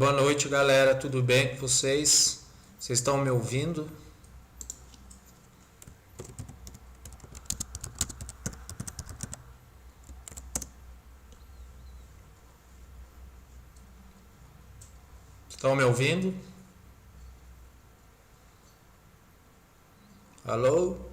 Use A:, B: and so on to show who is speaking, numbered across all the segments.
A: Boa noite, galera. Tudo bem com vocês? Vocês estão me ouvindo? Estão me ouvindo? Alô?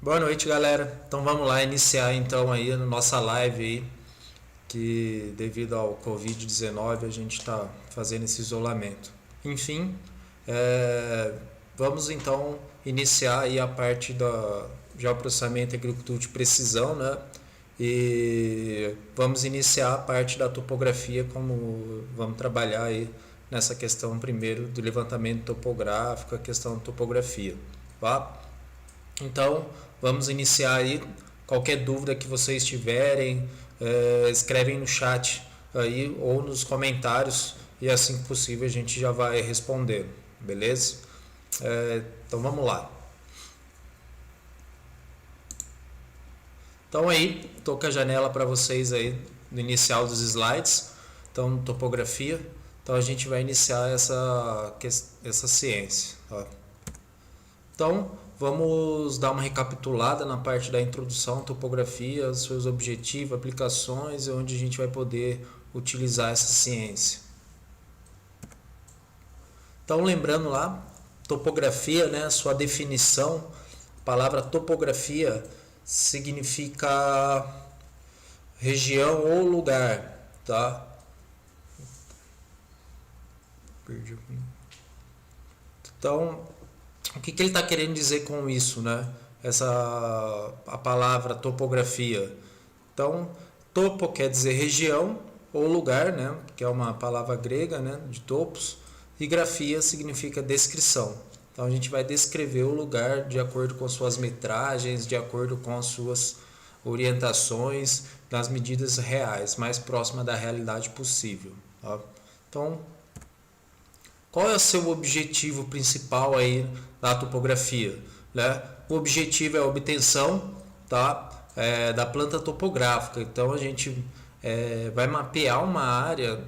A: Boa noite, galera. Então vamos lá iniciar então aí a nossa live aí, que devido ao Covid-19 a gente está fazendo esse isolamento. Enfim, vamos então iniciar aí a parte da geoprocessamento e agricultura de precisão, né? E vamos iniciar a parte da topografia, como vamos trabalhar aí nessa questão primeiro do levantamento topográfico, a questão da topografia, tá? Então, vamos iniciar aí. Qualquer dúvida que vocês tiverem, escrevem no chat aí ou nos comentários e assim que possível a gente já vai responder, beleza? Então vamos lá. Então aí, estou com a janela para vocês aí no inicial dos slides. Então, topografia. Então a gente vai iniciar essa ciência, tá? Então, vamos dar uma recapitulada na parte da introdução, topografia, seus objetivos, aplicações e onde a gente vai poder utilizar essa ciência. Então, lembrando lá, topografia, né, sua definição, a palavra topografia significa região ou lugar, tá? Perdi. Então, o que ele está querendo dizer com isso, né? A palavra topografia. Então, topo quer dizer região ou lugar, né? Que é uma palavra grega, né? De topos. E grafia significa descrição. Então, a gente vai descrever o lugar de acordo com suas metragens, de acordo com as suas orientações, nas medidas reais, mais próxima da realidade possível, tá? Então, qual é o seu objetivo principal aí da topografia, né? O objetivo é a obtenção, tá? Da planta topográfica. Então a gente vai mapear uma área,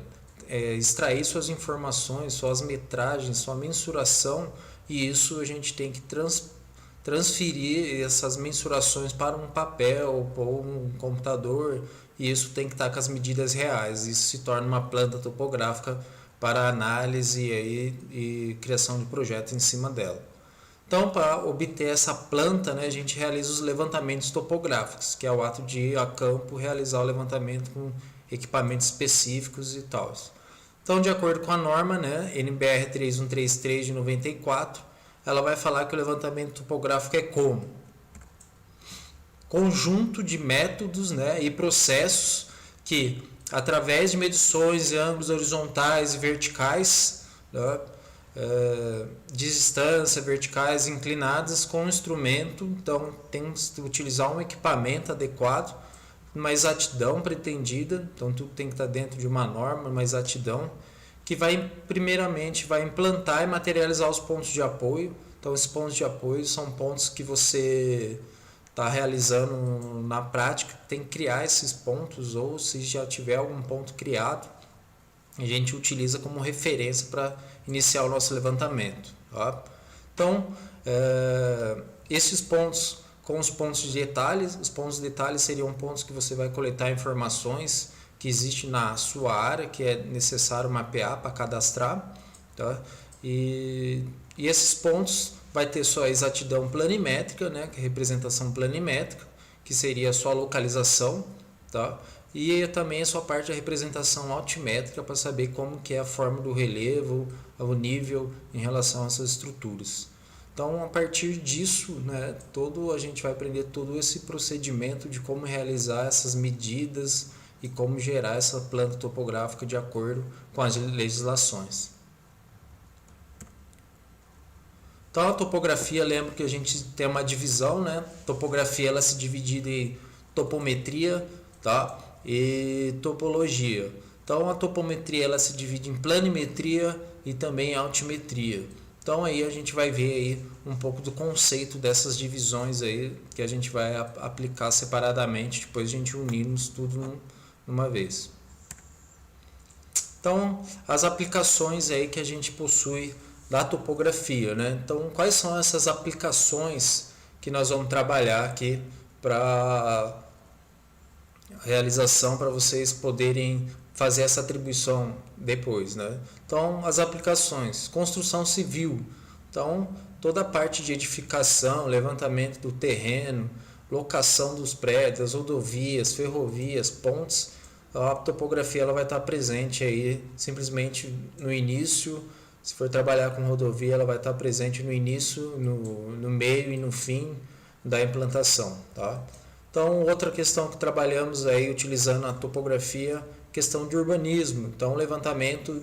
A: extrair suas informações, suas metragens, sua mensuração, e isso a gente tem que transferir essas mensurações para um papel ou um computador, e isso tem que estar com as medidas reais. Isso se torna uma planta topográfica para análise e criação de projetos em cima dela. Então, para obter essa planta, né, a gente realiza os levantamentos topográficos, que é o ato de ir a campo realizar o levantamento com equipamentos específicos e tal. Então, de acordo com a norma, né, NBR 3133 de 94, ela vai falar que o levantamento topográfico é como? Conjunto de métodos, né, e processos que, através de medições de ângulos horizontais e verticais, né, de distância, verticais inclinadas com o instrumento, então tem que utilizar um equipamento adequado, uma exatidão pretendida, então tudo tem que estar dentro de uma norma, uma exatidão, que primeiramente vai implantar e materializar os pontos de apoio. Então esses pontos de apoio são pontos que você está realizando na prática, tem que criar esses pontos, ou se já tiver algum ponto criado, a gente utiliza como referência para iniciar o nosso levantamento, tá? Então, esses pontos, com os pontos de detalhes, os pontos de detalhes seriam pontos que você vai coletar informações que existem na sua área, que é necessário mapear para cadastrar, tá? E esses pontos vai ter sua exatidão planimétrica, né, que é representação planimétrica, que seria a sua localização, tá? E também a sua parte da representação altimétrica para saber como que é a forma do relevo, o nível em relação a essas estruturas. Então, a partir disso, né, a gente vai aprender todo esse procedimento de como realizar essas medidas e como gerar essa planta topográfica de acordo com as legislações. Então, a topografia, lembro que a gente tem uma divisão, né? Topografia, ela se divide em topometria, tá? E topologia. Então, a topometria, ela se divide em planimetria e também altimetria. Então, aí a gente vai ver aí um pouco do conceito dessas divisões aí que a gente vai aplicar separadamente, depois a gente unirmos tudo numa vez. Então, as aplicações aí que a gente possui da topografia, né? Então, quais são essas aplicações que nós vamos trabalhar aqui para realização, para vocês poderem fazer essa atribuição depois, né? Então, as aplicações, construção civil. Então, toda a parte de edificação, levantamento do terreno, locação dos prédios, rodovias, ferrovias, pontes, a topografia ela vai estar presente aí simplesmente no início. Se for trabalhar com rodovia, ela vai estar presente no início, no meio e no fim da implantação, tá? Então, outra questão que trabalhamos aí utilizando a topografia, questão de urbanismo. Então, levantamento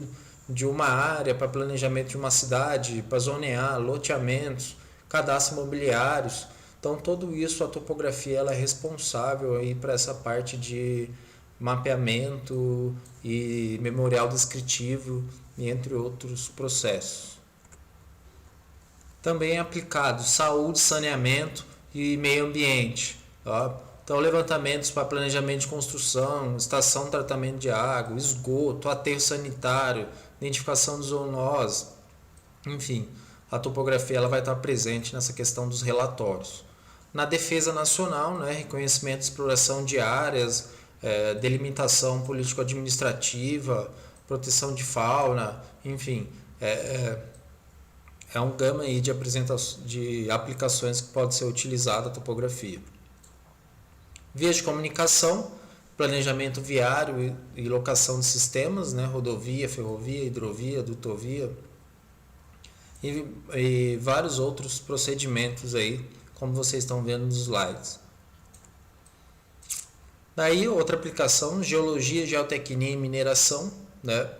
A: de uma área para planejamento de uma cidade, para zonear, loteamentos, cadastros imobiliários. Então, tudo isso a topografia ela é responsável aí para essa parte de mapeamento e memorial descritivo, entre outros processos. Também é aplicado saúde, saneamento e meio ambiente. Tá? Então, levantamentos para planejamento de construção, estação de tratamento de água, esgoto, aterro sanitário, identificação de zoonoses, enfim, a topografia ela vai estar presente nessa questão dos relatórios. Na defesa nacional, né, reconhecimento e exploração de áreas, delimitação político-administrativa, proteção de fauna, enfim, é um gama aí de aplicações que pode ser utilizada a topografia. Vias de comunicação, planejamento viário e locação de sistemas, né, rodovia, ferrovia, hidrovia, dutovia e vários outros procedimentos aí, como vocês estão vendo nos slides. Daí outra aplicação, geologia, geotecnia e mineração, né?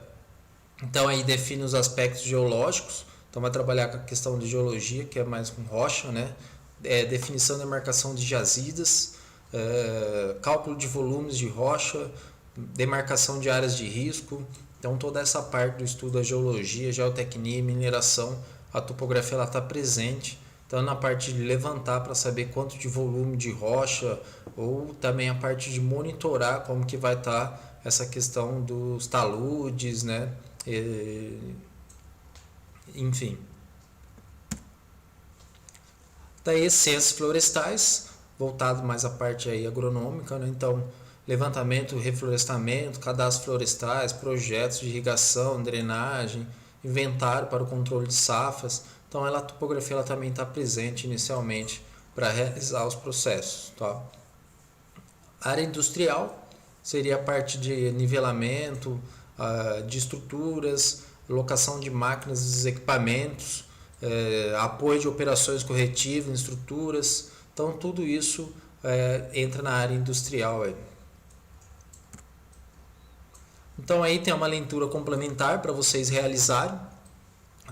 A: Então aí define os aspectos geológicos, então vai trabalhar com a questão de geologia, que é mais com rocha, né? Definição e demarcação de jazidas, cálculo de volumes de rocha, demarcação de áreas de risco. Então toda essa parte do estudo da geologia, geotecnia e mineração, a topografia ela está presente. Então na parte de levantar para saber quanto de volume de rocha, ou também a parte de monitorar como que vai estar essa questão dos taludes, né? Enfim. Daí ciências florestais, voltado mais à parte aí agronômica, né? Então levantamento, reflorestamento, cadastros florestais, projetos de irrigação, drenagem, inventário para o controle de safras. Então a topografia ela também está presente inicialmente para realizar os processos. Tá? Área industrial seria a parte de nivelamento, de estruturas, locação de máquinas e equipamentos, apoio de operações corretivas em estruturas. Então tudo isso entra na área industrial. Então aí tem uma leitura complementar para vocês realizarem.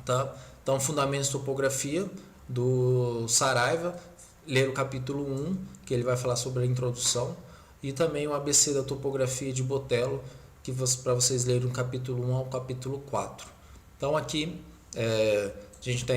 A: Tá? Então, Fundamentos de Topografia, do Saraiva, ler o capítulo 1, que ele vai falar sobre a introdução, e também o ABC da Topografia de Botelho, que para vocês lerem o capítulo 1 ao capítulo 4. Então, aqui a gente está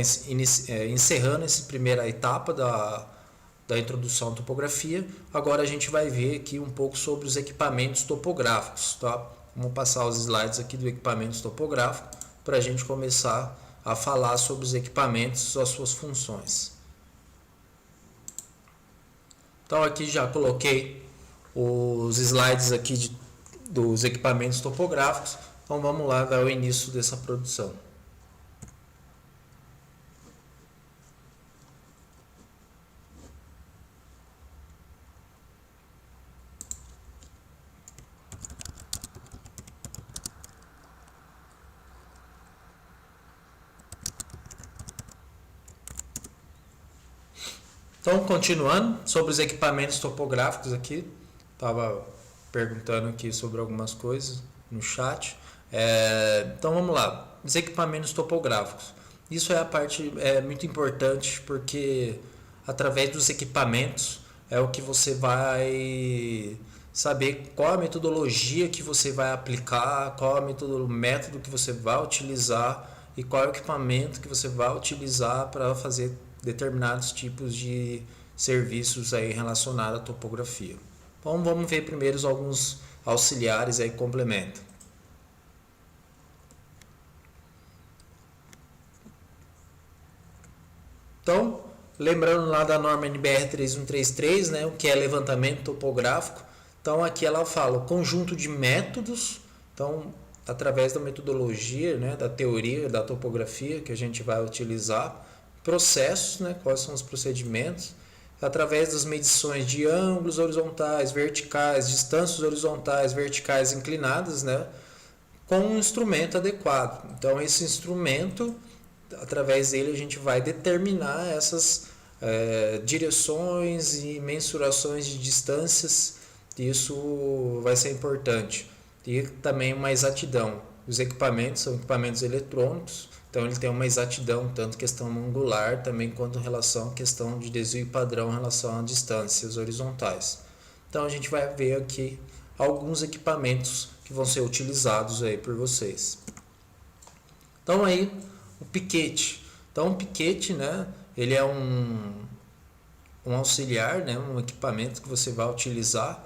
A: encerrando essa primeira etapa da introdução à topografia. Agora a gente vai ver aqui um pouco sobre os equipamentos topográficos. Tá? Vamos passar os slides aqui do equipamento topográfico para a gente começar a falar sobre os equipamentos e as suas funções. Então aqui já coloquei os slides aqui dos equipamentos topográficos. Então vamos lá dar o início dessa produção. Então, continuando sobre os equipamentos topográficos aqui, estava perguntando aqui sobre algumas coisas no chat. Então, vamos lá. Os equipamentos topográficos. Isso é a parte muito importante porque através dos equipamentos é o que você vai saber qual a metodologia que você vai aplicar, qual o método que você vai utilizar e qual é o equipamento que você vai utilizar para fazer determinados tipos de serviços aí relacionados à topografia. Então vamos ver primeiro alguns auxiliares aí que complementam. Então, lembrando lá da norma NBR 3133, né, o que é levantamento topográfico. Então aqui ela fala o conjunto de métodos, então através da metodologia, né, da teoria da topografia que a gente vai utilizar, processos, né, quais são os procedimentos, através das medições de ângulos horizontais, verticais, distâncias horizontais, verticais inclinadas, né, com um instrumento adequado. Então esse instrumento, através dele a gente vai determinar essas direções e mensurações de distâncias. Isso vai ser importante. E também uma exatidão. Os equipamentos são equipamentos eletrônicos, então ele tem uma exatidão, tanto questão angular também quanto em relação à questão de desvio padrão em relação a distâncias horizontais. Então a gente vai ver aqui alguns equipamentos que vão ser utilizados aí por vocês. Então aí o piquete. Então o piquete, né, ele é um auxiliar, né, um equipamento que você vai utilizar,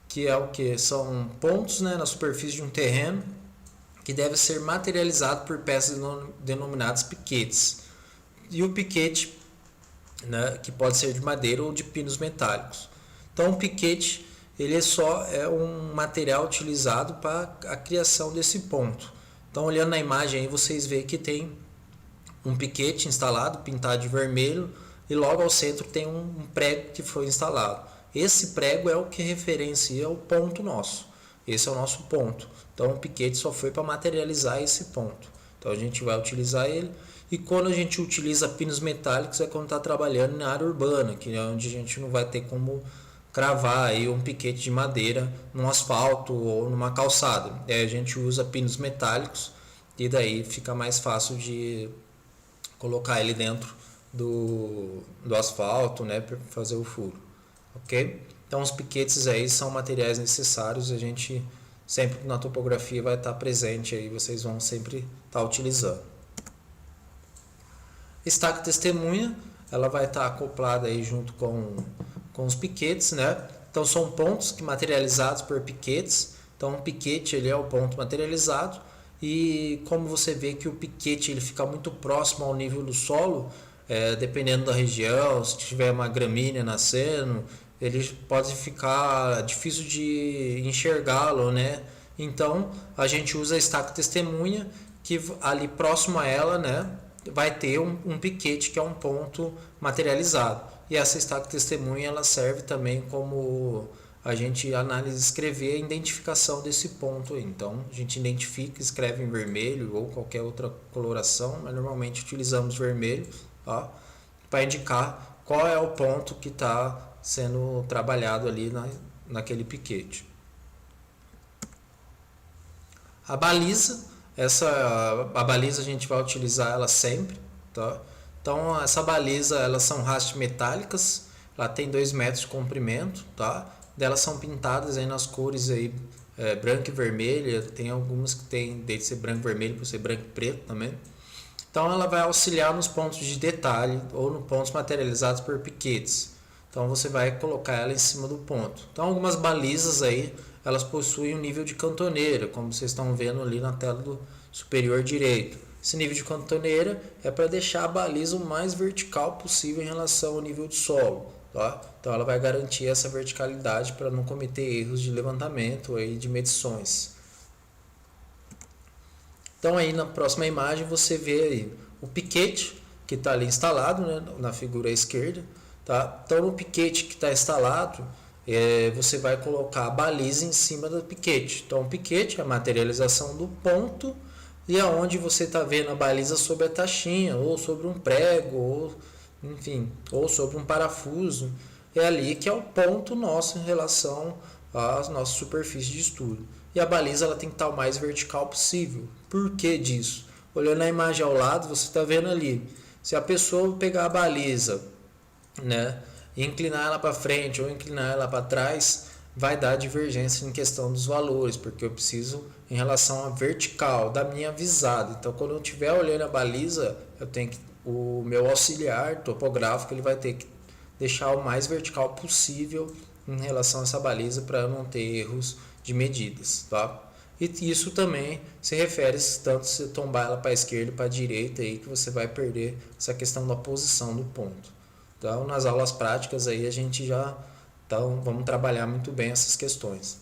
A: que é o que? São pontos, né, na superfície de um terreno que deve ser materializado por peças denominadas piquetes. E o piquete, né, que pode ser de madeira ou de pinos metálicos. Então o piquete ele só é um material utilizado para a criação desse ponto. Então olhando na imagem aí vocês veem que tem um piquete instalado, pintado de vermelho, e logo ao centro tem um prego que foi instalado. Esse prego é o que referencia o ponto nosso. Esse é o nosso ponto. Então o piquete só foi para materializar esse ponto. Então a gente vai utilizar ele. E quando a gente utiliza pinos metálicos é quando está trabalhando na área urbana, que é onde a gente não vai ter como cravar aí um piquete de madeira no asfalto ou numa calçada. Aí a gente usa pinos metálicos e daí fica mais fácil de colocar ele dentro do asfalto, né, para fazer o furo. Ok? Então os piquetes aí são materiais necessários, a gente sempre na topografia vai estar presente aí, vocês vão sempre estar utilizando. Estaca testemunha, ela vai estar acoplada aí junto com os piquetes, né? Então são pontos que materializados por piquetes. Então o piquete ele é o ponto materializado e como você vê que o piquete ele fica muito próximo ao nível do solo, dependendo da região, se tiver uma gramínea nascendo, ele pode ficar difícil de enxergá-lo, né? Então a gente usa a estaca testemunha que ali próximo a ela, né, vai ter um piquete que é um ponto materializado. E essa estaca testemunha ela serve também como a gente analisa, escrever a identificação desse ponto aí. Então a gente identifica, escreve em vermelho ou qualquer outra coloração, mas normalmente utilizamos vermelho, tá, para indicar qual é o ponto que está sendo trabalhado ali naquele piquete. A baliza, a baliza a gente vai utilizar ela sempre, tá? Então essa baliza elas são hastes metálicas, ela tem 2 metros de comprimento, tá? Delas são pintadas aí nas cores aí branca e vermelha, tem algumas que tem desde ser branco e vermelho para ser branco e preto também. Então ela vai auxiliar nos pontos de detalhe ou nos pontos materializados por piquetes. Então você vai colocar ela em cima do ponto. Então algumas balizas aí, elas possuem um nível de cantoneira, como vocês estão vendo ali na tela do superior direito. Esse nível de cantoneira é para deixar a baliza o mais vertical possível em relação ao nível de solo, tá? Então ela vai garantir essa verticalidade para não cometer erros de levantamento aí de medições. Então aí na próxima imagem você vê aí o piquete que está ali instalado, né, na figura à esquerda. Tá? Então no piquete que está instalado, você vai colocar a baliza em cima do piquete. Então o piquete é a materialização do ponto e aonde você está vendo a baliza sobre a taxinha ou sobre um prego ou enfim, ou sobre um parafuso. É ali que é o ponto nosso em relação às nossas superfícies de estudo. E a baliza ela tem que estar o mais vertical possível. Por que disso? Olhando a imagem ao lado, você está vendo ali. Se a pessoa pegar a baliza, né, e inclinar ela para frente ou inclinar ela para trás, vai dar divergência em questão dos valores, porque eu preciso em relação à vertical da minha visada. Então, quando eu estiver olhando a baliza, eu tenho que o meu auxiliar topográfico ele vai ter que deixar o mais vertical possível em relação a essa baliza para não ter erros de medidas, tá? E isso também se refere tanto se tombar ela para a esquerda ou para a direita aí que você vai perder essa questão da posição do ponto. Então, nas aulas práticas aí a gente já vamos trabalhar muito bem essas questões.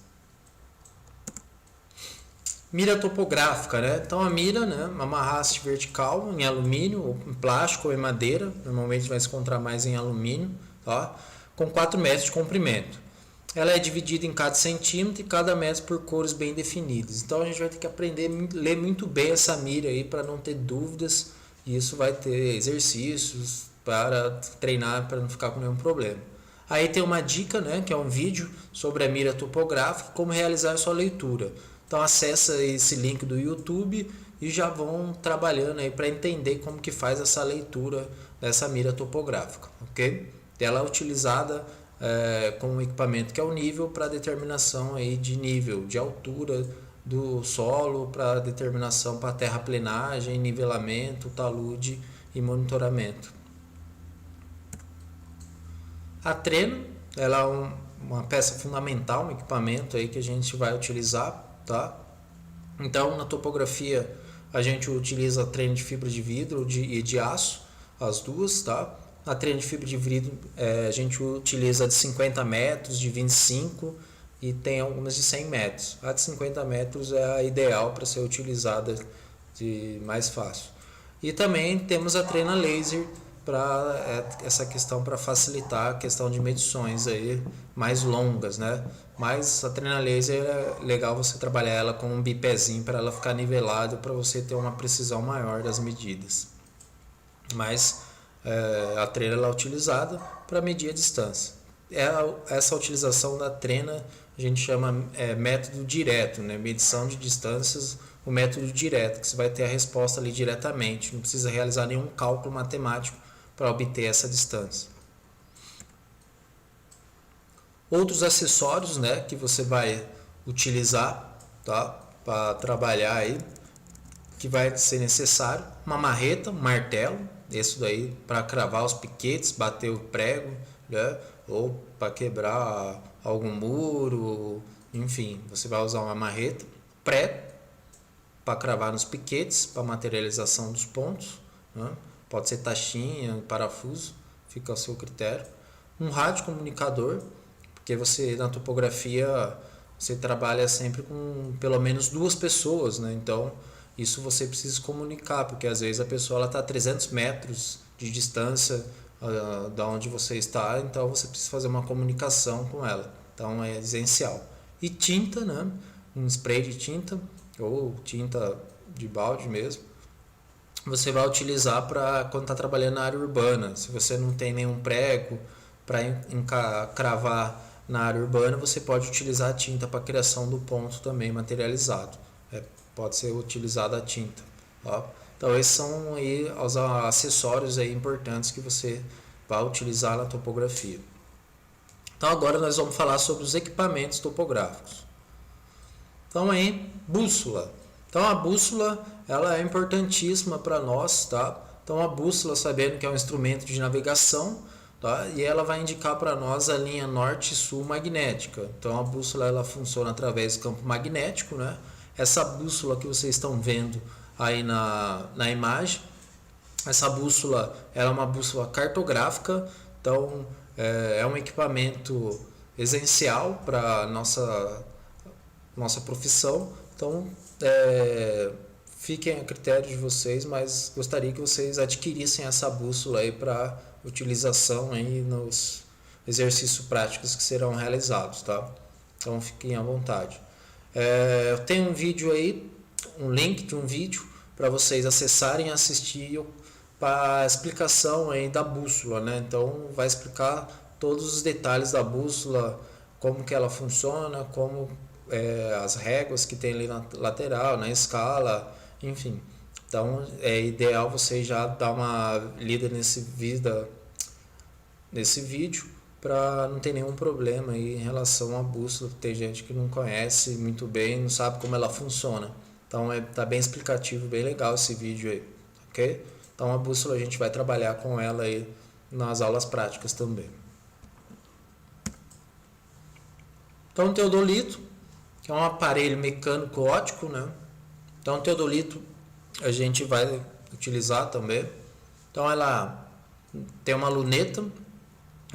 A: Mira topográfica, né? Então a mira, né, uma haste vertical em alumínio, ou em plástico ou em madeira, normalmente vai se encontrar mais em alumínio, tá? Com 4 metros de comprimento. Ela é dividida em cada centímetro e cada metro por cores bem definidas. Então a gente vai ter que aprender a ler muito bem essa mira aí para não ter dúvidas. E isso vai ter exercícios para treinar para não ficar com nenhum problema. Aí tem uma dica, né, que é um vídeo sobre a mira topográfica e como realizar a sua leitura. Então acessa esse link do YouTube e já vão trabalhando aí para entender como que faz essa leitura dessa mira topográfica, ok? Ela é utilizada com um equipamento que é o nível para determinação aí de nível, de altura do solo, para determinação para terraplenagem, nivelamento, talude e monitoramento. A trena, ela é uma peça fundamental, um equipamento aí que a gente vai utilizar, tá? Então, na topografia, a gente utiliza a trena de fibra de vidro e de aço, as duas, tá? A trena de fibra de vidro a gente utiliza de 50 metros, de 25 e tem algumas de 100 metros. A de 50 metros é a ideal para ser utilizada de mais fácil. E também temos a trena laser para essa questão para facilitar a questão de medições aí mais longas, né? Mas a trena laser é legal você trabalhar ela com um bipézinho para ela ficar nivelada para você ter uma precisão maior das medidas. Mas a trena ela é utilizada para medir a distância. Essa utilização da trena a gente chama método direto, né? Medição de distâncias, o método direto, que você vai ter a resposta ali diretamente, não precisa realizar nenhum cálculo matemático para obter essa distância. Outros acessórios, né, que você vai utilizar, tá, para trabalhar aí, que vai ser necessário, uma marreta, um martelo, isso daí para cravar os piquetes, bater o prego, né, ou para quebrar algum muro, enfim, você vai usar uma marreta, prego para cravar nos piquetes, para materialização dos pontos, né? Pode ser taxinha, parafuso, fica ao seu critério. Um rádio comunicador, porque você na topografia você trabalha sempre com pelo menos 2 pessoas, né? Então isso você precisa comunicar, porque às vezes a pessoa está a 300 metros de distância da onde você está, então você precisa fazer uma comunicação com ela. Então é essencial. E tinta, né? Um spray de tinta ou tinta de balde mesmo. Você vai utilizar para quando está trabalhando na área urbana. Se você não tem nenhum prego para cravar na área urbana, você pode utilizar a tinta para a criação do ponto também materializado. Pode ser utilizada a tinta. Ó. Então esses são aí os acessórios aí importantes que você vai utilizar na topografia. Então agora nós vamos falar sobre os equipamentos topográficos. Então aí, bússola. Então a bússola ela é importantíssima para nós, tá? Então a bússola, sabendo que é um instrumento de navegação, tá? E ela vai indicar para nós a linha norte e sul magnética. Então a bússola ela funciona através do campo magnético, né? Essa bússola que vocês estão vendo aí na imagem, essa bússola ela é uma bússola cartográfica, então é um equipamento essencial para nossa profissão. Então fiquem a critério de vocês, mas gostaria que vocês adquirissem essa bússola aí para utilização aí nos exercícios práticos que serão realizados, tá? Então fiquem à vontade. Eu tenho um vídeo aí, um link de um vídeo para vocês acessarem e assistir para a explicação aí da bússola, né? Então vai explicar todos os detalhes da bússola, como que ela funciona, como as réguas que tem ali na lateral, na escala, enfim. Então é ideal você já dar uma lida nesse vídeo para não ter nenhum problema aí em relação à bússola. Tem gente que não conhece muito bem, não sabe como ela funciona. Então tá bem explicativo, bem legal esse vídeo aí, ok? Então a bússola a gente vai trabalhar com ela aí nas aulas práticas também. Então o teodolito, que é um aparelho mecânico óptico, né? Então o teodolito a gente vai utilizar também. Então ela tem uma luneta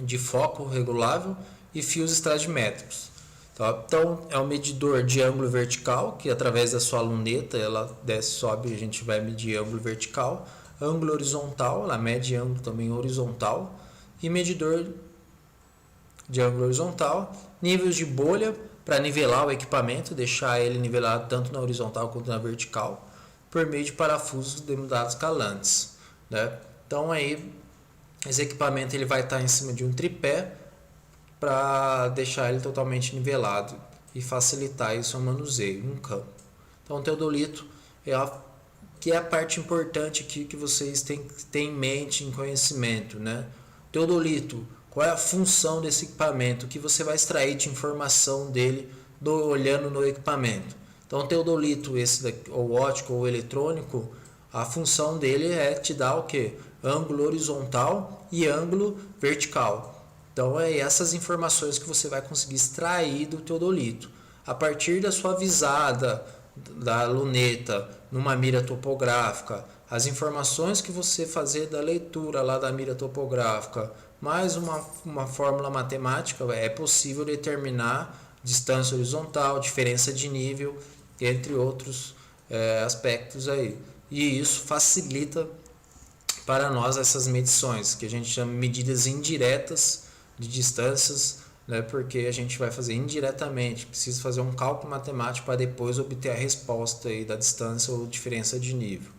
A: de foco regulável e fios estradimétricos. Tá? Então é um medidor de ângulo vertical, que através da sua luneta ela desce, sobe, a gente vai medir ângulo vertical, ângulo horizontal, ela mede ângulo também horizontal, e medidor de ângulo horizontal, níveis de bolha para nivelar o equipamento, deixar ele nivelado tanto na horizontal quanto na vertical, por meio de parafusos denominados calantes, né? Então aí esse equipamento ele vai estar em cima de um tripé para deixar ele totalmente nivelado e facilitar isso o manuseio no campo. Então o teodolito que é a parte importante aqui que vocês têm que ter em mente, em conhecimento, né? Teodolito, qual é a função desse equipamento, o que você vai extrair de informação dele olhando no equipamento. Então o teodolito, esse daqui, ou óptico ou eletrônico, a função dele é te dar o que? Ângulo horizontal e ângulo vertical. Então é essas informações que você vai conseguir extrair do teodolito. A partir da sua visada da luneta numa mira topográfica, as informações que você fazer da leitura lá da mira topográfica, mais uma fórmula matemática, é possível determinar distância horizontal, diferença de nível, entre outros aspectos aí. E isso facilita para nós essas medições, que a gente chama de medidas indiretas de distâncias, né, porque a gente vai fazer indiretamente, precisa fazer um cálculo matemático para depois obter a resposta aí da distância ou diferença de nível.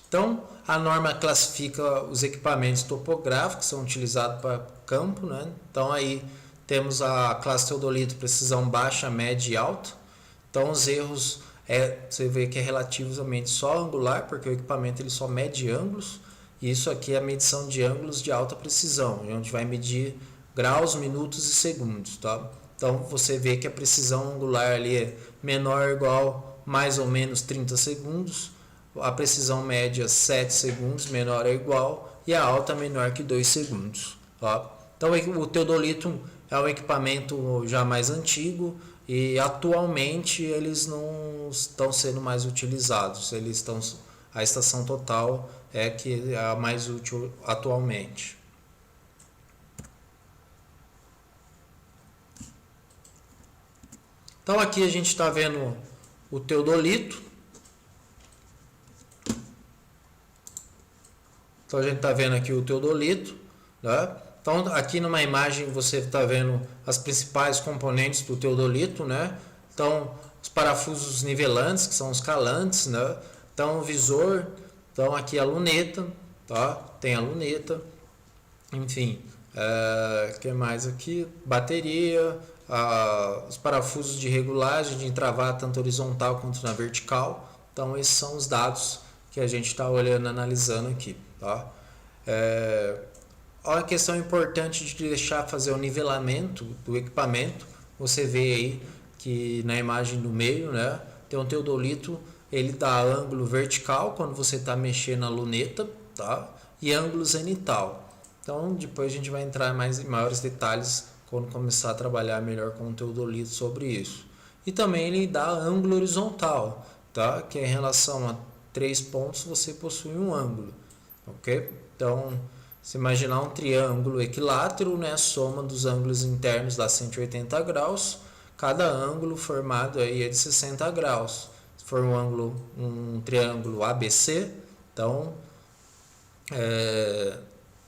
A: Então, a norma classifica os equipamentos topográficos que são utilizados para campo, né? Então aí temos a classe teodolito precisão baixa, média e alta. Então os erros você vê que é relativamente só angular, porque o equipamento ele só mede ângulos. E isso aqui é a medição de ângulos de alta precisão, onde vai medir graus, minutos e segundos, tá? Então você vê que a precisão angular ali é menor ou igual mais ou menos 30 segundos, a precisão média 7 segundos, menor ou igual, e a alta menor que 2 segundos. Tá? Então o teodolito é um equipamento já mais antigo e atualmente eles não estão sendo mais utilizados. A estação total é que é a mais útil atualmente. Então aqui a gente está vendo o teodolito. Então a gente está vendo aqui o teodolito, né? Então aqui numa imagem você está vendo as principais componentes do teodolito, né? Então os parafusos nivelantes, que são os calantes, né? Então o visor, então aqui a luneta, tá? Tem a luneta, enfim, que mais aqui? Bateria, os parafusos de regulagem, de entravar tanto horizontal quanto na vertical. Então esses são os dados que a gente está olhando, analisando aqui, tá? Uma questão importante de deixar fazer o nivelamento do equipamento. Você vê aí que na imagem do meio, né, tem um teodolito, ele dá ângulo vertical quando você está mexendo na luneta, tá? E ângulo zenital. Então depois a gente vai entrar em maiores detalhes quando começar a trabalhar melhor com o teodolito sobre isso. E também ele dá ângulo horizontal, tá? Que é em relação a 3 pontos você possui um ângulo, ok? Então se imaginar um triângulo equilátero, né, a soma dos ângulos internos dá 180 graus, cada ângulo formado aí é de 60 graus. Se for um triângulo ABC, então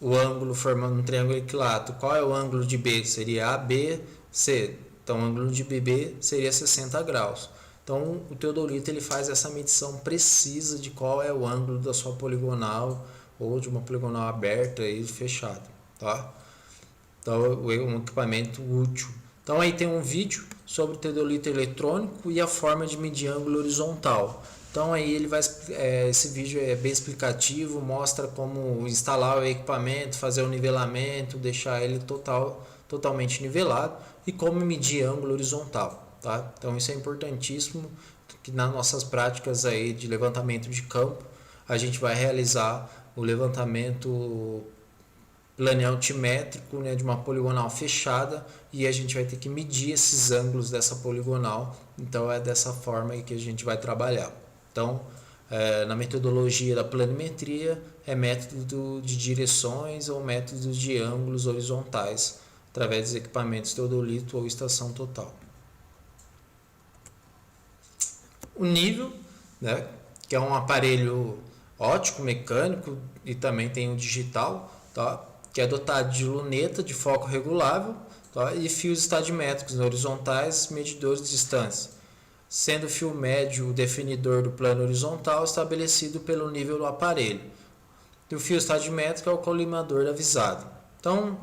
A: o ângulo formando um triângulo equilátero, qual é o ângulo de B? Seria ABC. Então o ângulo de BB seria 60 graus. Então o teodolito ele faz essa medição precisa de qual é o ângulo da sua poligonal ou de uma poligonal aberta e fechada, tá? Então é um equipamento útil. Então aí tem um vídeo sobre o teodolito eletrônico e a forma de medir ângulo horizontal. Então aí ele vai, esse vídeo é bem explicativo, mostra como instalar o equipamento, fazer o nivelamento, deixar ele totalmente nivelado e como medir ângulo horizontal, tá? Então isso é importantíssimo que nas nossas práticas aí de levantamento de campo a gente vai realizar o levantamento plano altimétrico, né, de uma poligonal fechada e a gente vai ter que medir esses ângulos dessa poligonal. Então é dessa forma aí que a gente vai trabalhar. Então, na metodologia da planimetria, é método de direções ou método de ângulos horizontais, através dos equipamentos teodolito ou estação total. O nível, né, que é um aparelho óptico, mecânico e também tem o digital, tá, que é dotado de luneta de foco regulável, tá, e fios estadimétricos horizontais, medidores de distância, sendo o fio médio o definidor do plano horizontal estabelecido pelo nível do aparelho. E o fio estadimétrico é o colimador da visada. Então,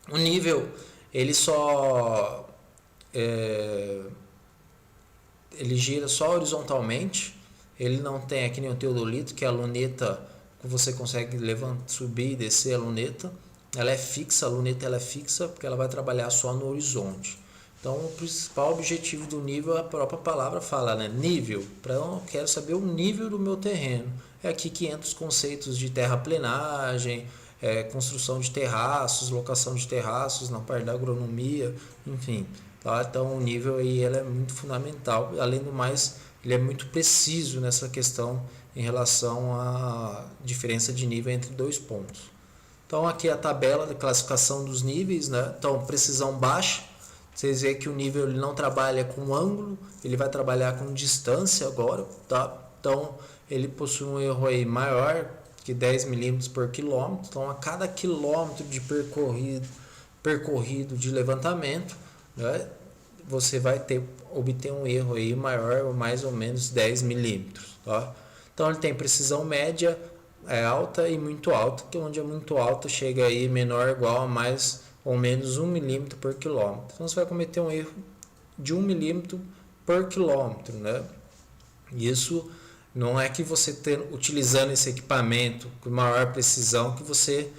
A: o nível ele só ele gira só horizontalmente, ele não tem aqui nem o teodolito, que é a luneta que você consegue levantar, subir e descer a luneta. Ela é fixa, a luneta ela é fixa porque ela vai trabalhar só no horizonte. Então, o principal objetivo do nível, a própria palavra fala, né? Nível. Eu quero saber o nível do meu terreno. É aqui que entra os conceitos de terraplenagem, construção de terraços, locação de terraços na parte da agronomia, enfim. Tá? Então, o nível aí ela é muito fundamental. Além do mais, ele é muito preciso nessa questão em relação à diferença de nível entre dois pontos. Então, aqui é a tabela de classificação dos níveis, né? Então, precisão baixa. Vocês veem que o nível ele não trabalha com ângulo, ele vai trabalhar com distância agora, tá? Então, ele possui um erro aí maior que 10 milímetros por quilômetro. Então, a cada quilômetro de percorrido de levantamento, né, você vai obter um erro aí maior, mais ou menos 10 milímetros, tá? Então, ele tem precisão média, alta e muito alta, que onde é muito alta chega aí menor ou igual a mais ou menos 1 milímetro por quilômetro. Então você vai cometer um erro de 1 milímetro por quilômetro, né? Isso não é que você utilizando esse equipamento com maior precisão que você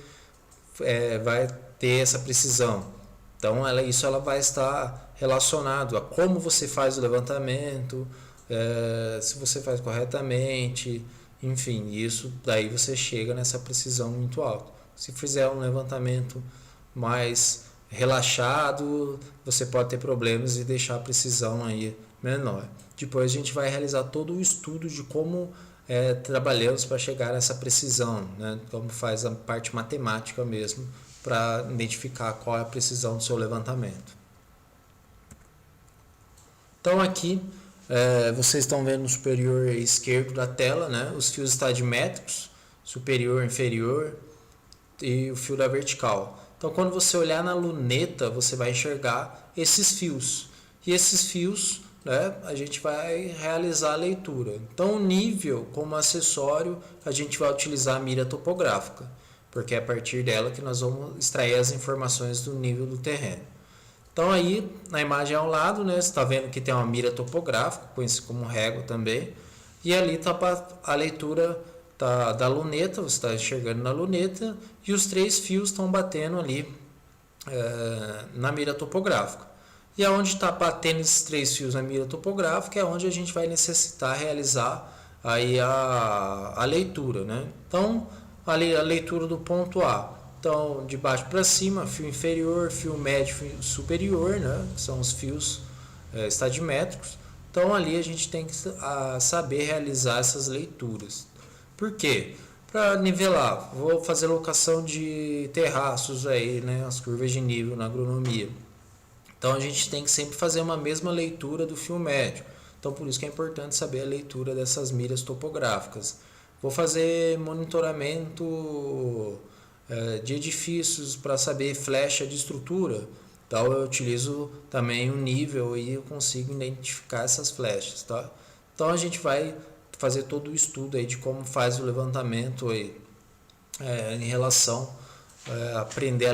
A: vai ter essa precisão. Então isso ela vai estar relacionado a como você faz o levantamento, se você faz corretamente, enfim, isso daí você chega nessa precisão muito alta. Se fizer um levantamento mais relaxado, você pode ter problemas e deixar a precisão aí menor. Depois a gente vai realizar todo o estudo de como trabalhamos para chegar nessa precisão, né? Como faz a parte matemática mesmo, para identificar qual é a precisão do seu levantamento. Então aqui vocês estão vendo no superior esquerdo da tela, né? Os fios estadimétricos, superior, inferior e o fio da vertical. Então, quando você olhar na luneta, você vai enxergar esses fios. E esses fios, né, a gente vai realizar a leitura. Então, o nível, como acessório, a gente vai utilizar a mira topográfica, porque é a partir dela que nós vamos extrair as informações do nível do terreno. Então, aí, na imagem ao lado, né, você está vendo que tem uma mira topográfica, conhecida como régua também, e ali está a leitura da luneta, você está enxergando na luneta, e os 3 fios estão batendo ali na mira topográfica. E aonde está batendo esses 3 fios na mira topográfica é onde a gente vai necessitar realizar aí a leitura, né? Então, ali a leitura do ponto A. Então, de baixo para cima, fio inferior, fio médio, fio superior, né? Que são os fios estadimétricos. Então, ali a gente tem que saber realizar essas leituras. Por quê? Para nivelar, vou fazer locação de terraços aí, né, as curvas de nível na agronomia. Então a gente tem que sempre fazer uma mesma leitura do fio médio. Então por isso que é importante saber a leitura dessas miras topográficas. Vou fazer monitoramento de edifícios para saber flecha de estrutura. Então eu utilizo também o nível e eu consigo identificar essas flechas, tá? Então a gente vai fazer todo o estudo aí de como faz o levantamento aí, em relação a aprender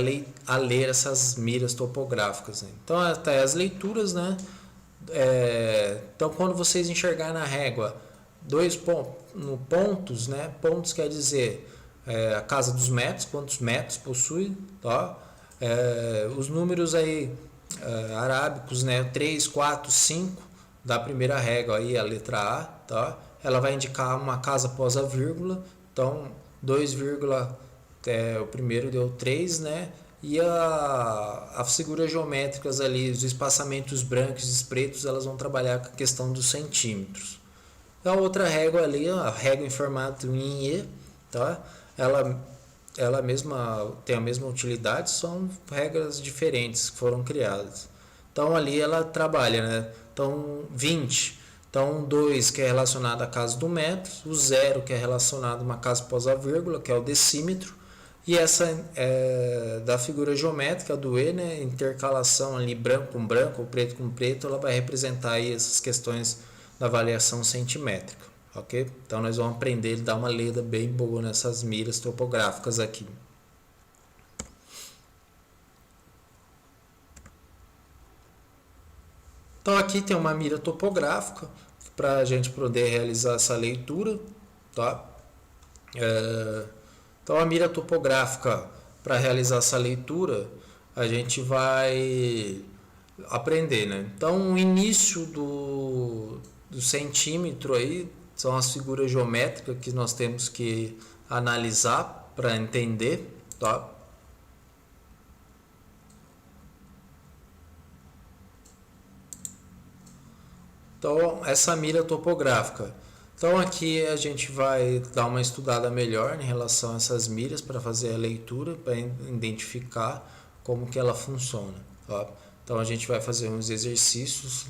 A: a ler essas miras topográficas, né? Então até as leituras, né? Então quando vocês enxergar na régua pontos, né? Pontos quer dizer a casa dos metros, quantos metros possui, tá? Os números aí arábicos, né? 3, 4, 5 da primeira régua aí, a letra A, tá? Ela vai indicar uma casa após a vírgula, então 2, o primeiro deu 3, né? E as figuras geométricas ali, os espaçamentos brancos e pretos, elas vão trabalhar com a questão dos centímetros. A outra régua ali, a régua em formato IE, tá? Ela mesma tem a mesma utilidade, são regras diferentes que foram criadas. Então ali ela trabalha, né? Então 20. Então 2 que é relacionado à casa do metro, o 0 que é relacionado a uma casa após a vírgula, que é o decímetro, e essa da figura geométrica do E, né? Intercalação ali branco com branco ou preto com preto, ela vai representar aí essas questões da avaliação centimétrica, ok? Então nós vamos aprender a dar uma lida bem boa nessas miras topográficas aqui. Então aqui tem uma mira topográfica para a gente poder realizar essa leitura, tá? Então a mira topográfica, para realizar essa leitura, a gente vai aprender, né? Então o início do centímetro aí são as figuras geométricas que nós temos que analisar para entender, tá? Então essa mira topográfica. Então aqui a gente vai dar uma estudada melhor em relação a essas miras para fazer a leitura, para identificar como que ela funciona, tá? Então a gente vai fazer uns exercícios,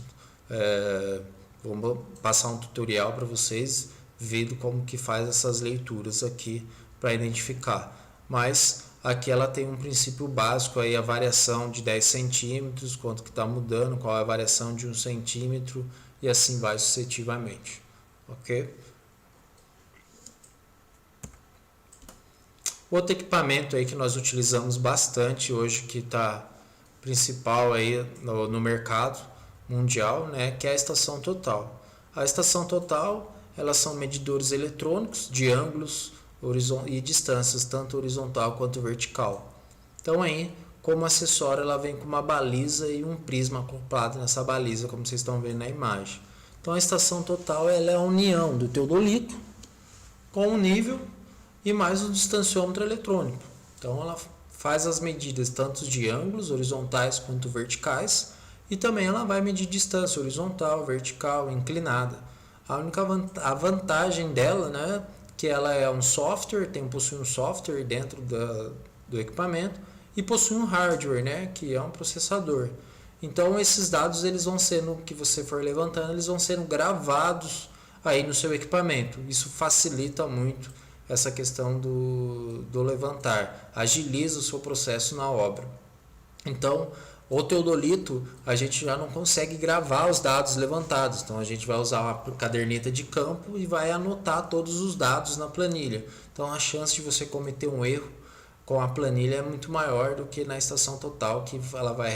A: vamos passar um tutorial para vocês vendo como que faz essas leituras aqui para identificar. Mas aqui ela tem um princípio básico aí, a variação de 10 centímetros, quanto que está mudando, qual é a variação de 1 centímetro e assim vai sucessivamente, ok? Outro equipamento aí que nós utilizamos bastante hoje, que está principal aí no mercado mundial, né, que é a estação total. A estação total, elas são medidores eletrônicos de ângulos e distâncias, tanto horizontal quanto vertical. Então aí, como acessório, ela vem com uma baliza e um prisma acoplado nessa baliza, como vocês estão vendo na imagem. Então a estação total, ela é a união do teodolito com o nível e mais o distanciômetro eletrônico. Então ela faz as medidas tanto de ângulos horizontais quanto verticais e também ela vai medir distância horizontal, vertical, inclinada. A vantagem dela, né, que ela é um software, possui um software dentro do equipamento e possui um hardware, né, que é um processador. Então esses dados, eles vão sendo, que você for levantando, eles vão sendo gravados aí no seu equipamento. Isso facilita muito essa questão do levantar, agiliza o seu processo na obra. Então, o teodolito, a gente já não consegue gravar os dados levantados, então a gente vai usar uma caderneta de campo e vai anotar todos os dados na planilha. Então a chance de você cometer um erro com a planilha é muito maior do que na estação total, que ela vai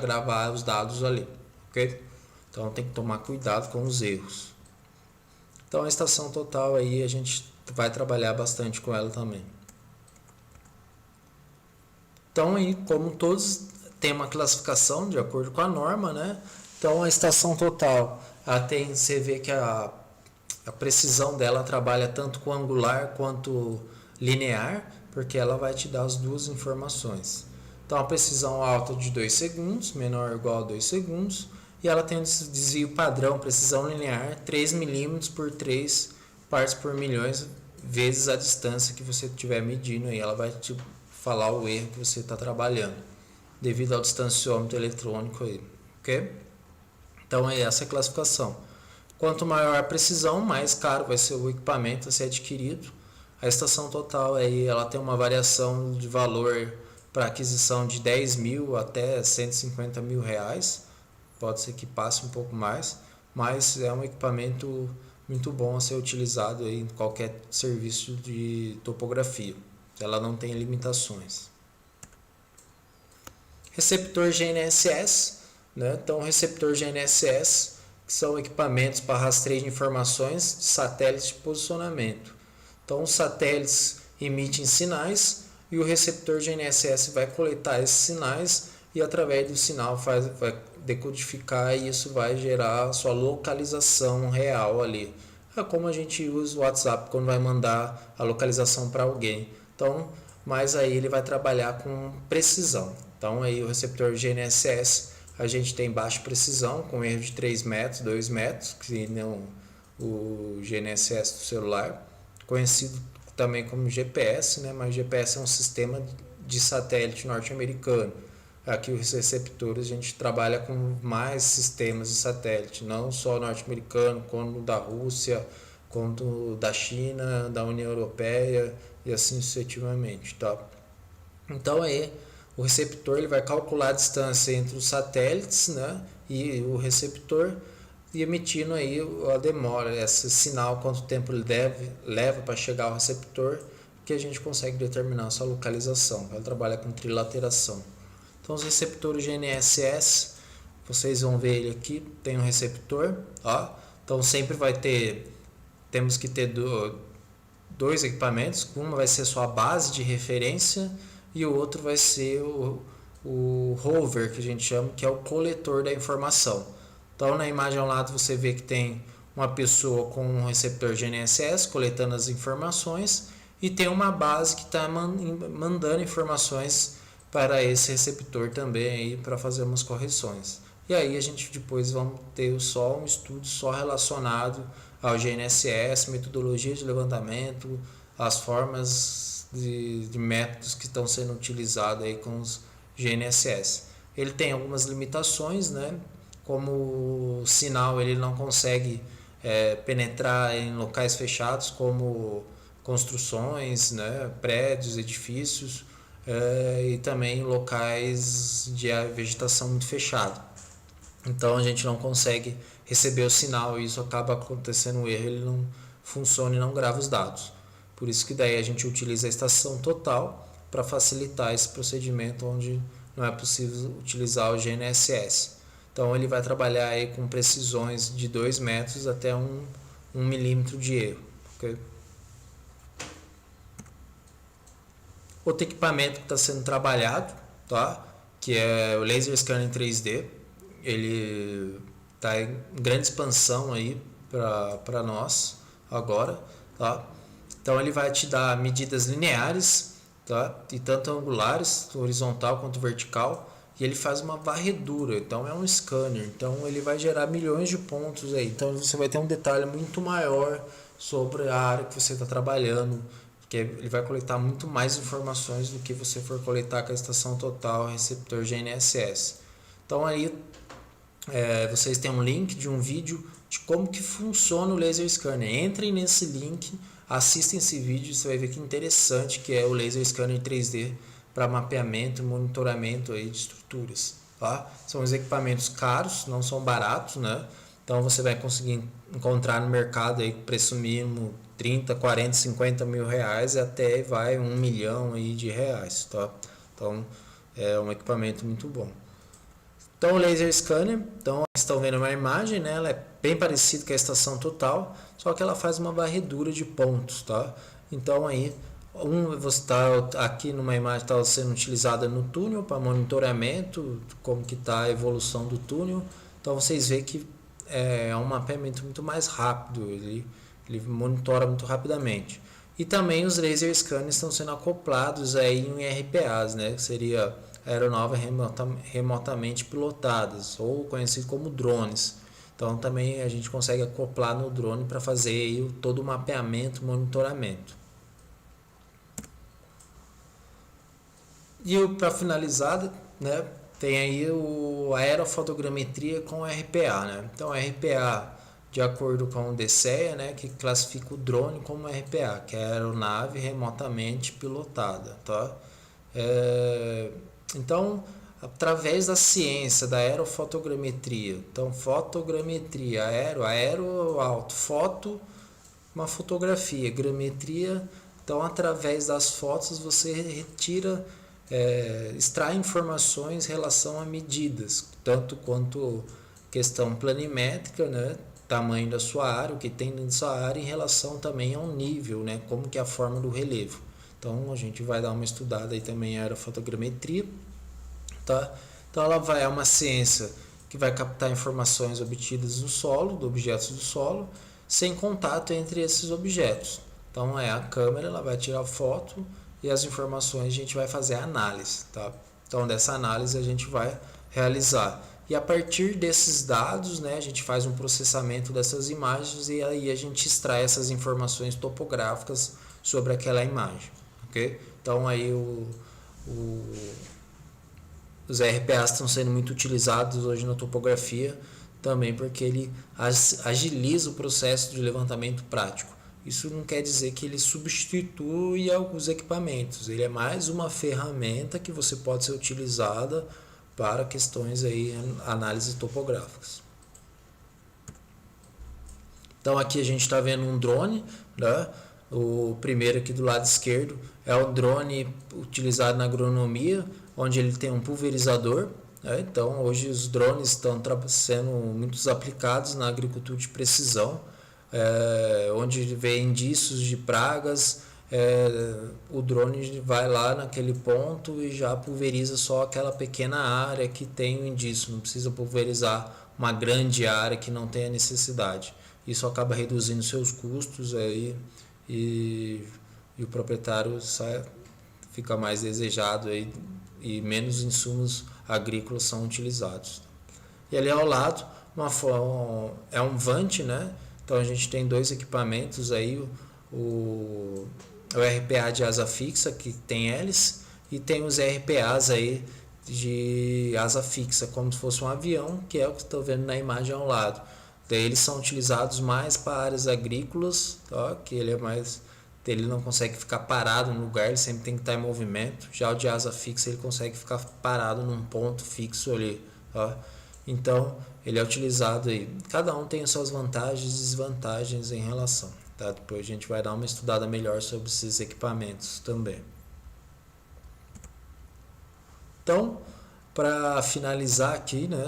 A: gravar os dados ali, ok? Então tem que tomar cuidado com os erros. Então a estação total aí a gente vai trabalhar bastante com ela também. Então aí, como todos tem uma classificação de acordo com a norma, né? Então a estação total, você vê que a precisão dela trabalha tanto com angular quanto linear, porque ela vai te dar as duas informações. Então a precisão alta de 2 segundos, menor ou igual a 2 segundos, e ela tem um desvio padrão, precisão linear, 3 milímetros por 3 partes por milhões, vezes a distância que você estiver medindo, e ela vai te falar o erro que você está trabalhando, devido ao distanciômetro eletrônico aí, ok? Então é essa a classificação. Quanto maior a precisão, mais caro vai ser o equipamento a ser adquirido. A estação total aí, ela tem uma variação de valor para aquisição de 10 mil até 150 mil reais. Pode ser que passe um pouco mais, mas é um equipamento muito bom a ser utilizado aí em qualquer serviço de topografia. Ela não tem limitações. Receptor GNSS, né? Então, receptor GNSS, que são equipamentos para rastreio de informações de satélites de posicionamento. Então, os satélites emitem sinais e o receptor GNSS vai coletar esses sinais e através do sinal vai decodificar e isso vai gerar a sua localização real ali. É como a gente usa o WhatsApp quando vai mandar a localização para alguém. Então, mas aí ele vai trabalhar com precisão. Então aí o receptor GNSS a gente tem baixa precisão, com erro de 3 metros, 2 metros, que não o GNSS do celular, conhecido também como GPS, né? Mas GPS é um sistema de satélite norte-americano. Aqui os receptores a gente trabalha com mais sistemas de satélite, não só norte-americano, como da Rússia, como da China, da União Europeia e assim sucessivamente, tá? Então aí o receptor ele vai calcular a distância entre os satélites, né, e o receptor e emitindo aí a demora, esse sinal, quanto tempo ele leva para chegar ao receptor, que a gente consegue determinar a sua localização. Ela trabalha com trilateração. Então os receptores GNSS, vocês vão ver ele aqui, tem um receptor, ó. Então sempre temos que ter dois equipamentos, uma vai ser sua base de referência e o outro vai ser o rover, que a gente chama, que é o coletor da informação. Então na imagem ao lado você vê que tem uma pessoa com um receptor GNSS coletando as informações e tem uma base que está mandando informações para esse receptor também aí para fazer umas correções. E aí a gente depois vamos ter só um estudo só relacionado ao GNSS, metodologia de levantamento, as formas de métodos que estão sendo utilizados aí com os GNSS. Ele tem algumas limitações, né? Como o sinal ele não consegue penetrar em locais fechados como construções, né? Prédios, edifícios e também locais de vegetação muito fechada. Então a gente não consegue receber o sinal e isso acaba acontecendo um erro, ele não funciona e não grava os dados. Por isso que daí a gente utiliza a estação total para facilitar esse procedimento onde não é possível utilizar o GNSS. Então ele vai trabalhar aí com precisões de 2 metros até 1 milímetro de erro. Okay? Outro equipamento que está sendo trabalhado, tá? Que é o Laser Scanner 3D. Ele está em grande expansão aí para nós agora, tá? Então ele vai te dar medidas lineares, tá? E tanto angulares, horizontal quanto vertical, e ele faz uma varredura, então é um scanner, então ele vai gerar milhões de pontos aí, então você vai ter um detalhe muito maior sobre a área que você está trabalhando, porque ele vai coletar muito mais informações do que você for coletar com a estação total receptor GNSS. Então aí vocês têm um link de um vídeo de como que funciona o laser scanner. Entrem nesse link, assistem esse vídeo, você vai ver que interessante que é o laser scanner 3D para mapeamento e monitoramento aí de estruturas. Tá? São os equipamentos caros, não são baratos, né? Então você vai conseguir encontrar no mercado aí preço mínimo 30, 40, 50 mil reais e até vai 1 milhão aí de reais. Tá? Então é um equipamento muito bom. Então o laser scanner, então estão vendo uma imagem, né? Ela é bem parecida com a estação total, só que ela faz uma varredura de pontos, tá? Então aí você está aqui numa imagem está sendo utilizada no túnel para monitoramento, como que está a evolução do túnel. Então vocês veem que é um mapeamento muito mais rápido, ele monitora muito rapidamente. E também os laser scanners estão sendo acoplados aí em RPAs, né? Que seria aeronaves remotamente pilotadas, ou conhecido como drones. Então também a gente consegue acoplar no drone para fazer aí todo o mapeamento, monitoramento. E para finalizar, né, tem aí a aerofotogrametria com RPA, né? Então RPA, de acordo com o DCEA, né, que classifica o drone como RPA, que é a aeronave remotamente pilotada, tá? Então, através da ciência da aerofotogrametria, então fotogrametria, aero alto, foto, uma fotografia, grametria, então através das fotos você retira, extrai informações em relação a medidas, tanto quanto questão planimétrica, né, tamanho da sua área, o que tem dentro da sua área, em relação também ao nível, né, como que é a forma do relevo. Então a gente vai dar uma estudada aí também em aerofotogrametria, tá? Então ela é uma ciência que vai captar informações obtidas do solo, de objetos do solo, sem contato entre esses objetos. Então a câmera ela vai tirar foto e as informações a gente vai fazer a análise, tá? Então dessa análise a gente vai realizar. E a partir desses dados, né, a gente faz um processamento dessas imagens e aí a gente extrai essas informações topográficas sobre aquela imagem, ok? Então aí o os RPAs estão sendo muito utilizados hoje na topografia também porque ele agiliza o processo de levantamento prático. Isso não quer dizer que ele substitui alguns equipamentos, ele é mais uma ferramenta que você pode ser utilizada para questões aí, análises topográficas. Então aqui a gente está vendo um drone, né? O primeiro aqui do lado esquerdo é o drone utilizado na agronomia, onde ele tem um pulverizador, né? Então hoje os drones estão sendo muitos aplicados na agricultura de precisão, onde vê indícios de pragas, o drone vai lá naquele ponto e já pulveriza só aquela pequena área que tem o indício, não precisa pulverizar uma grande área que não tenha necessidade. Isso acaba reduzindo seus custos aí e o proprietário fica mais desejado aí, e menos insumos agrícolas são utilizados. E ali ao lado é um Vant, né? Então a gente tem dois equipamentos aí, o RPA de asa fixa que tem hélice e tem os RPAs aí de asa fixa, como se fosse um avião, que é o que estou vendo na imagem ao lado. Daí eles são utilizados mais para áreas agrícolas, tá? Que ele não consegue ficar parado no lugar, ele sempre tem que estar em movimento. Já o de asa fixa ele consegue ficar parado num ponto fixo ali, tá? Então ele é utilizado aí. Cada um tem as suas vantagens e desvantagens em relação, tá? Depois a gente vai dar uma estudada melhor sobre esses equipamentos também. Então, para finalizar aqui, né,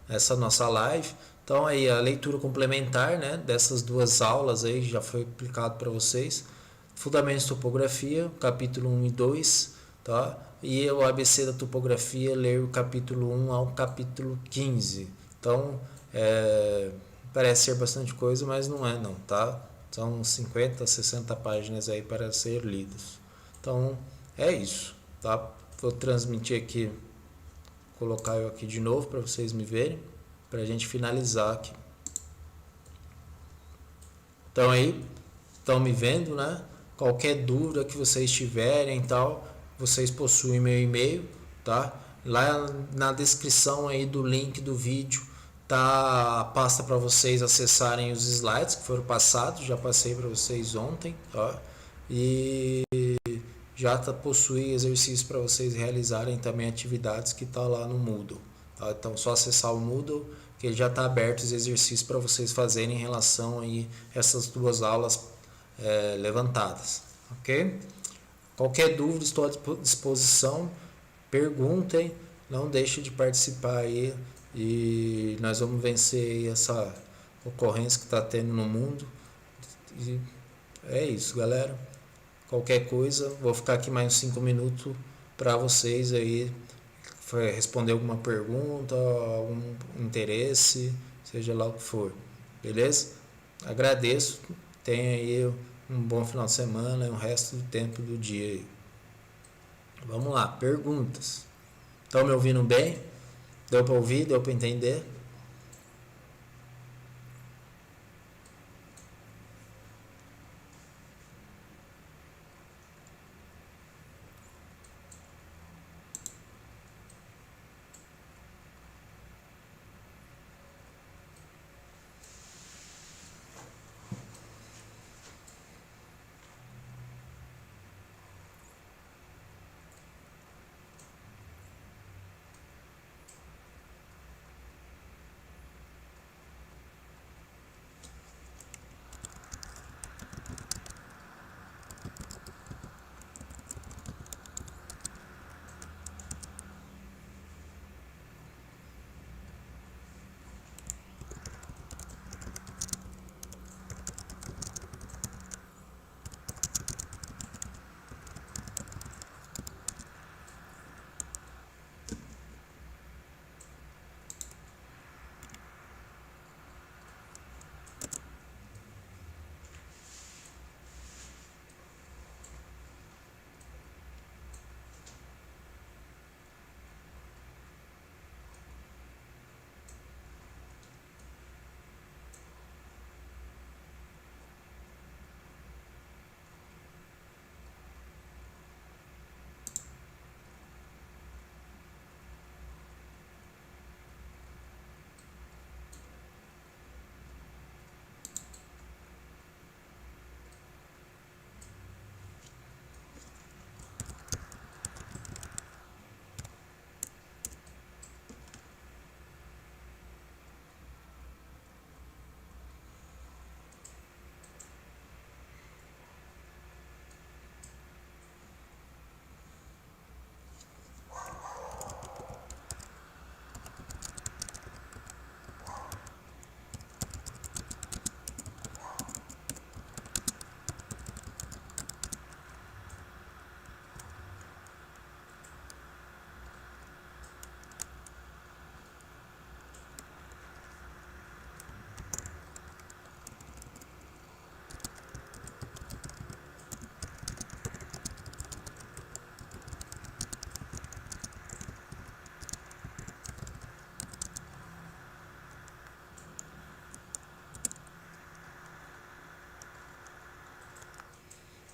A: essa nossa live, então aí a leitura complementar, né, dessas duas aulas aí já foi aplicado para vocês. Fundamentos de topografia, capítulo 1 e 2, tá? E o ABC da topografia, ler o capítulo 1 ao capítulo 15. Então, parece ser bastante coisa, mas não é não, tá? São 50, 60 páginas aí para ser lidas. Então, é isso, tá? Vou transmitir aqui, colocar eu aqui de novo para vocês me verem, para a gente finalizar aqui. Então aí, estão me vendo, né? Qualquer dúvida que vocês tiverem e tal, vocês possuem meu e-mail, tá? Lá na descrição aí do link do vídeo tá a pasta para vocês acessarem os slides que foram passados, já passei para vocês ontem, tá? E já possui exercícios para vocês realizarem também atividades que está lá no Moodle, tá? Então só acessar o Moodle que ele já está aberto os exercícios para vocês fazerem em relação aí essas duas aulas levantadas, ok? Qualquer dúvida estou à disposição, perguntem, não deixe de participar aí e nós vamos vencer essa ocorrência que está tendo no mundo. E é isso, galera. Qualquer coisa, vou ficar aqui mais uns 5 minutos para vocês aí responder alguma pergunta, algum interesse, seja lá o que for. Beleza? Agradeço. Tenha aí um bom final de semana e o resto do tempo do dia aí. Vamos lá, perguntas. Estão me ouvindo bem? Deu para ouvir? Deu para entender?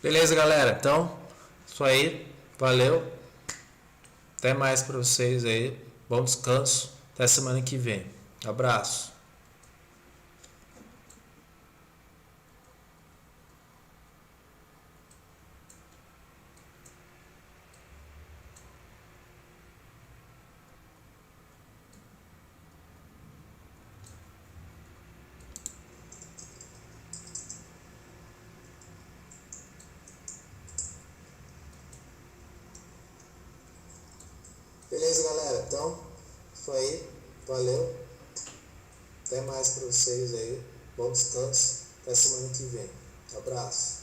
A: Beleza, galera? Então, isso aí. Valeu. Até mais para vocês aí. Bom descanso. Até semana que vem. Abraço. Beleza, galera? Então, isso aí. Valeu. Até mais para vocês aí. Bom descanso. Até semana que vem. Abraço.